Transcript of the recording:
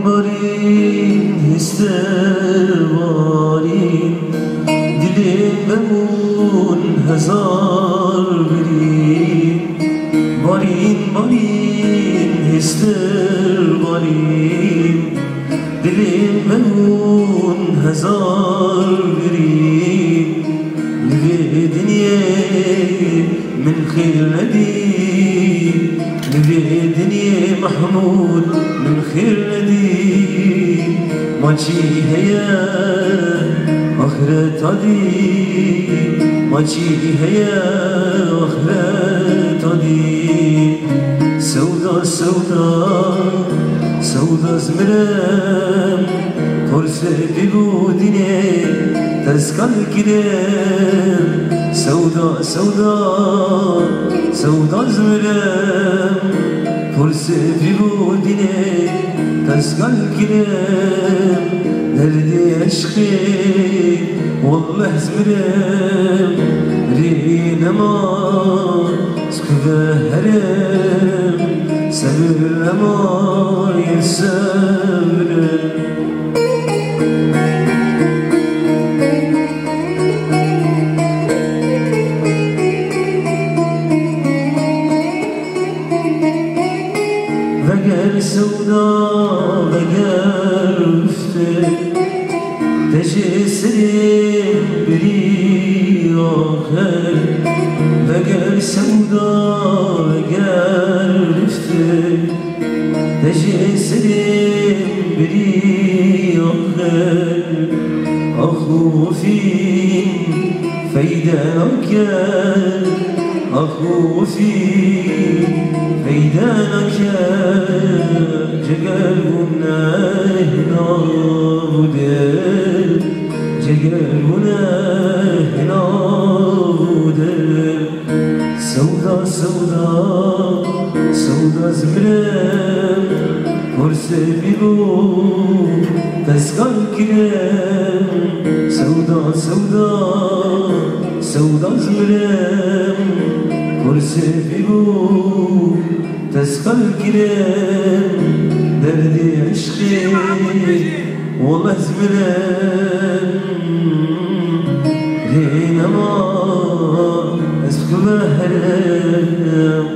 بارین هستر بارین دلیم بمون هزار برین بارین هستر بارین دلیم بمون هزار برین لبی دنیا من خير ندي لبي دنيا محمود من خير ندي ماشي هيا آخرت عدي ماشي هيا آخرت عدي سودا زمرم فرصة بيبو دنيا تسكن كلام سودا زمرم فرصة بيبو دنيا تسكن كلام نردي عشقي والله زمرم رينا ما سكبه هرم سبر ما يسمرم وگر سودا وگر رفته تجسری بری آخر وگر سودا وگر رفته تجسری بری آخر أخوفي فيدانك أخوفي فيدانك جقلبنا هنا ودل جقلبنا هنا ودل سودا زمرم فرصة بيبو تسكن كلام سودا زمرم فرصة بيبو تسكن كلام دردي عشقي والله زمرم رينا ما أسكب هرم